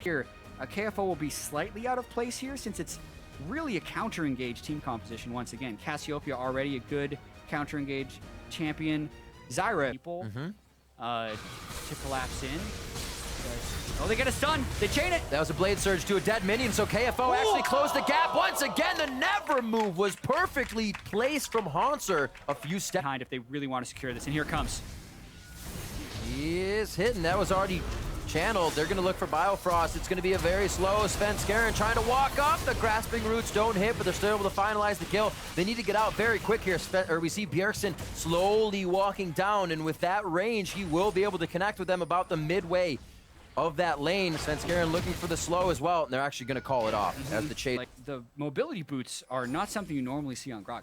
Here, KFO will be slightly out of place here since it's really a counter-engaged team composition once again. Cassiopeia already a good counter-engage champion. Zyra people to collapse in. Oh, they get a stun. They chain it. That was a blade surge to a dead minion, so KFO actually closed the gap once again. The never move was perfectly placed from Haunter. A few steps behind if they really want to secure this, and here it comes. He is hitting. That was already channeled. They're going to look for Biofrost. It's going to be a very slow Svenskeren trying to walk up. The grasping roots don't hit, but they're still able to finalize the kill. They need to get out very quick here. We see Bjergsen slowly walking down, and with that range, he will be able to connect with them about the midway of that lane. Svenskeren looking for the slow as well, and they're actually going to call it off as the chase. Like, the mobility boots are not something you normally see on Grok.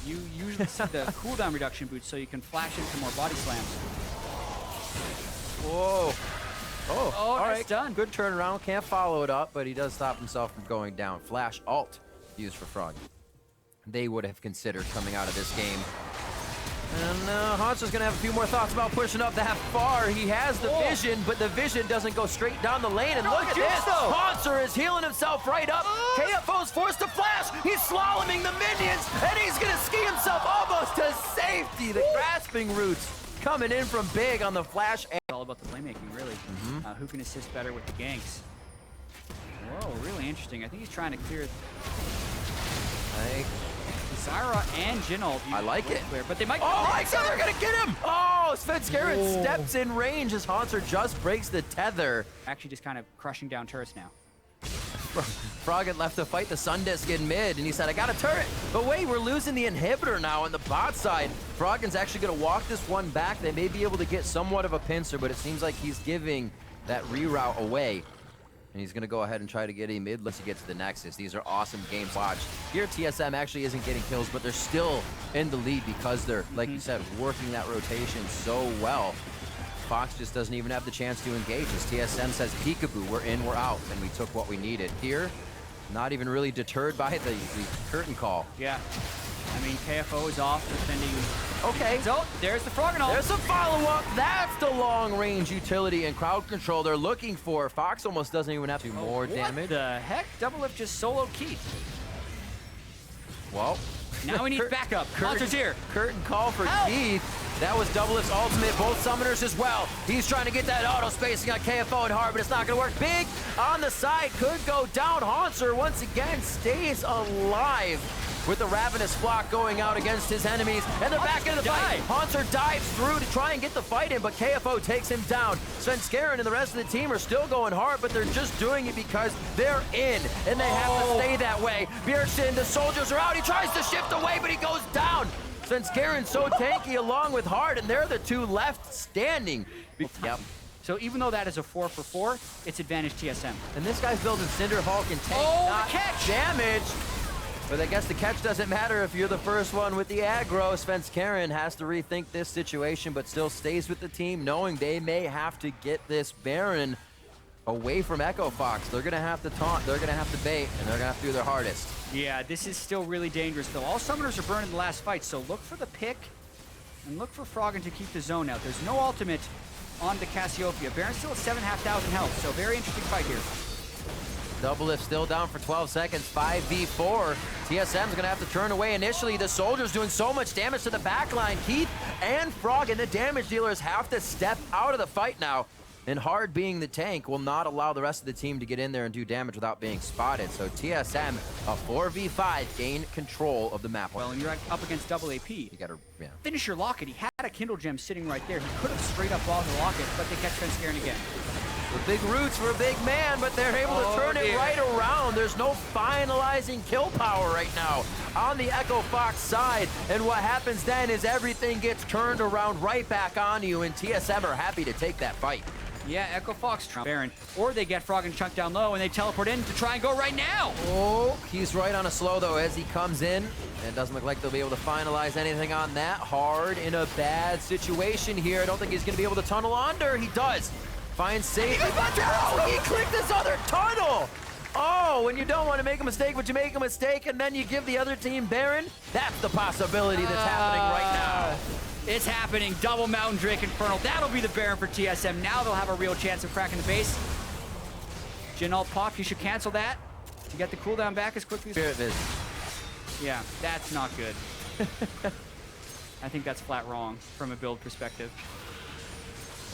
You usually see the cooldown reduction boots so you can flash into more body slams. Whoa. Oh, all nice right, done. Good turnaround. Can't follow it up, but he does stop himself from going down. Flash alt used for Frog. They would have considered coming out of this game. And Haunter's going to have a few more thoughts about pushing up that far. He has the vision, but the vision doesn't go straight down the lane. And look at this. Haunter is healing himself right up. KFO's forced to flash. He's slaloming the minions, and he's going to ski himself almost to safety. The grasping roots coming in from big on the flash. It's all about the playmaking, really. Who can assist better with the ganks? Whoa, really interesting. I think he's trying to clear Zyra and Jinal. I like it. Clear, but they might. Oh, I said they're going to get him. Oh, Svenskeren steps in range as Haunter just breaks the tether. Actually just kind of crushing down turrets now. Frog had left to fight the Sundisk in mid, and he said, I got a turret. But wait, we're losing the inhibitor now on the bot side. Froggen's actually going to walk this one back. They may be able to get somewhat of a pincer, but it seems like he's giving that reroute away. And he's going to go ahead and try to get a mid once he gets to the Nexus. These are awesome games to watch. Here, TSM actually isn't getting kills, but they're still in the lead because they're, like you said, working that rotation so well. Fox just doesn't even have the chance to engage. As TSM says, peekaboo, we're in, we're out, and we took what we needed. Here, not even really deterred by the curtain call. Yeah. I mean, KFO is off defending. Okay. So, there's the Froggen. There's a follow-up. That's the long-range utility and crowd control they're looking for. Fox almost doesn't even have to do more damage. What the heck? Doublelift just soloed Keith. Well. Now we need backup. Haunter's here. Curtain call for Keith. That was Doublelift's ultimate. Both summoners as well. He's trying to get that auto spacing on KFO and hard, but it's not going to work. Big on the side. Could go down. Haunter once again stays alive with the Ravenous Flock going out against his enemies. And they're back into the fight. Haunter dives through to try and get the fight in, but KFO takes him down. Svenskeren and the rest of the team are still going hard, but they're just doing it because they're in, and they have to stay that way. Bjergsen, the soldiers are out. He tries to shift away, but he goes down. Svenskeren's so tanky along with Hard, and they're the two left standing. Yep. So even though that is a 4-for-4, it's advantage TSM. And this guy's building Cinder Hulk and take not damage. But I guess the catch doesn't matter if you're the first one with the aggro. Svenskeren has to rethink this situation, but still stays with the team, knowing they may have to get this Baron away from Echo Fox. They're going to have to taunt, they're going to have to bait, and they're going to have to do their hardest. Yeah, this is still really dangerous, though. All summoners are burned in the last fight, so look for the pick and look for Froggen to keep the zone out. There's no ultimate on the Cassiopeia. Baron's still at 7,500 health, so very interesting fight here. Doublelift still down for 12 seconds, 5v4. TSM's gonna have to turn away initially. The soldiers doing so much damage to the backline. Keith and Frog and the damage dealers have to step out of the fight now. And Hard being the tank will not allow the rest of the team to get in there and do damage without being spotted. So TSM, a 4v5, gain control of the map. Well, and you're up against double AP. You gotta finish your Locket. He had a Kindle Gem sitting right there. He could have straight up logged the Locket, but they catch Svenskeren again. The big roots for a big man, but they're able to turn it right around. There's no finalizing kill power right now on the Echo Fox side. And what happens then is everything gets turned around right back on you, and TSM are happy to take that fight. Yeah, Echo Fox trump Baron. Or they get Froggen chunked down low and they teleport in to try and go right now. Oh, he's right on a slow though as he comes in. And it doesn't look like they'll be able to finalize anything on that. Hard in a bad situation here. I don't think he's going to be able to tunnel under. He does. Finds safety. He clicked this other tunnel. Oh, when you don't want to make a mistake, but you make a mistake and then you give the other team Baron. That's the possibility that's happening right now. It's happening. Double Mountain Drake Infernal. That'll be the Baron for TSM. Now they'll have a real chance of cracking the base. Jin ult popped. You should cancel that. You get the cooldown back as quickly as Spirit Viz. Yeah, that's not good. I think that's flat wrong from a build perspective.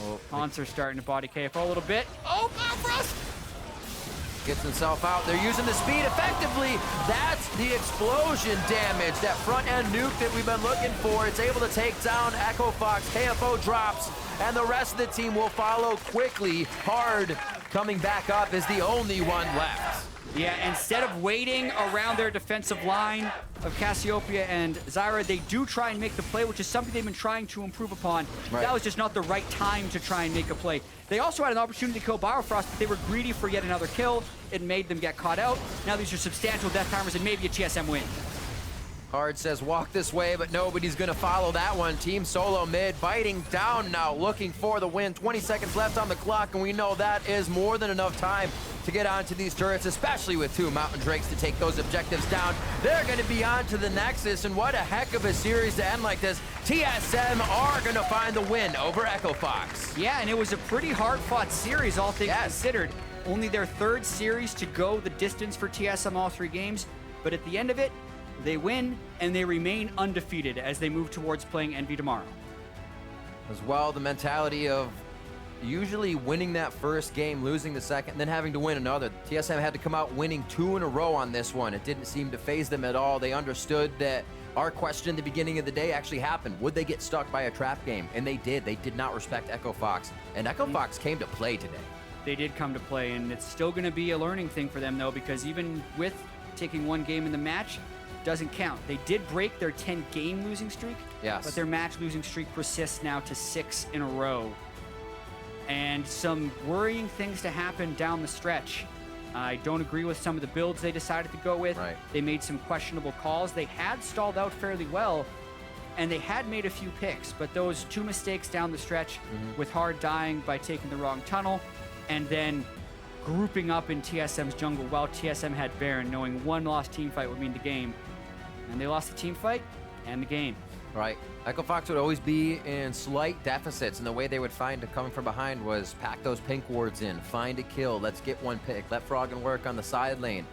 Oh, Hansar's starting to body KFO a little bit. Oh, Frost! Gets himself out. They're using the speed effectively. That's the explosion damage, that front end nuke that we've been looking for. It's able to take down Echo Fox. KFO drops, and the rest of the team will follow quickly. Hard coming back up is the only one left. Yeah, instead of waiting around their defensive line of Cassiopeia and Zyra, they do try and make the play, which is something they've been trying to improve upon. Right. That was just not the right time to try and make a play. They also had an opportunity to kill Biofrost, but they were greedy for yet another kill. It made them get caught out. Now these are substantial death timers and maybe a TSM win. Hard says walk this way, but nobody's gonna follow that one. Team SoloMid biting down now, looking for the win. 20 seconds left on the clock, and we know that is more than enough time to get onto these turrets, especially with 2 Mountain Drakes to take those objectives down. They're gonna be on to the Nexus, and what a heck of a series to end like this. TSM are gonna find the win over Echo Fox. Yeah, and it was a pretty hard-fought series, all things considered. Only their 3rd series to go the distance for TSM all 3 games, but at the end of it, they win, and they remain undefeated as they move towards playing Envy tomorrow. As well, the mentality of usually winning that first game, losing the second, then having to win another. TSM had to come out winning 2 in a row on this one. It didn't seem to phase them at all. They understood that our question at the beginning of the day actually happened. Would they get stuck by a trap game? And they did. They did not respect Echo Fox. And Echo Fox came to play today. They did come to play, and it's still going to be a learning thing for them, though, because even with taking 1 game in the match, doesn't count. They did break their 10-game losing streak, but their match losing streak persists now to 6 in a row. And some worrying things to happen down the stretch. I don't agree with some of the builds they decided to go with. Right. They made some questionable calls. They had stalled out fairly well, and they had made a few picks, but those 2 mistakes down the stretch with Hard dying by taking the wrong tunnel, and then grouping up in TSM's jungle while TSM had Baron, knowing 1 lost team fight would mean the game. And they lost the team fight and the game. Right. Echo Fox would always be in slight deficits, and the way they would find to come from behind was pack those pink wards in, find a kill, let's get 1 pick, let Froggen work on the side lane.